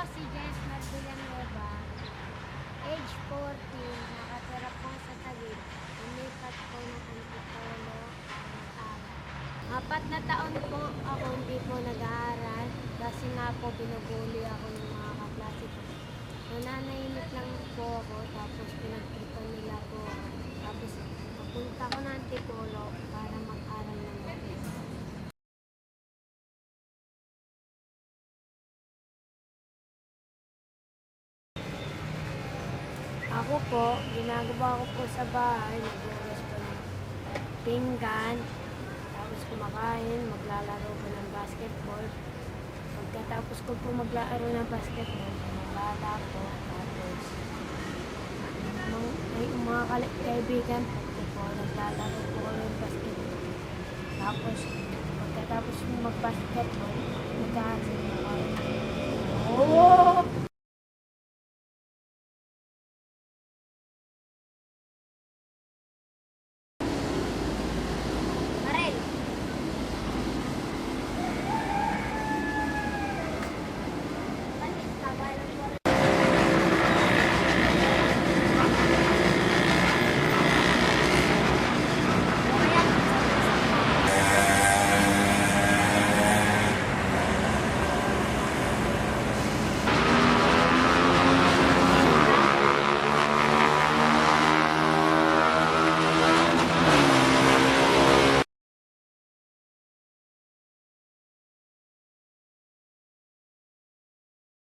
si Jesmar Villanueva, age 14, nakatira po sa Taguig. Lumipat po ng Antipolo nag-aaral. 4 na taon po ako hindi po nag-aaral kasi nga po binubuli ako ng mga kaklase ko. Nananahimik lang po ako tapos pinagtripan nila po ako. Tapos papunta ko ng Antipolo para mag-aral ng mabuti. Ako po, ginagawa ko po sa bahay, nagbukas ko ng pinggan, tapos kumakain, maglalaro ko ng basketball. Pagkatapos ko po maglaro ng basketball, maglalaro ko, tapos may mga kaibigan po, naglalaro po ko ng basketball. Tapos, pagkatapos mag-basketball, magkakasin ko.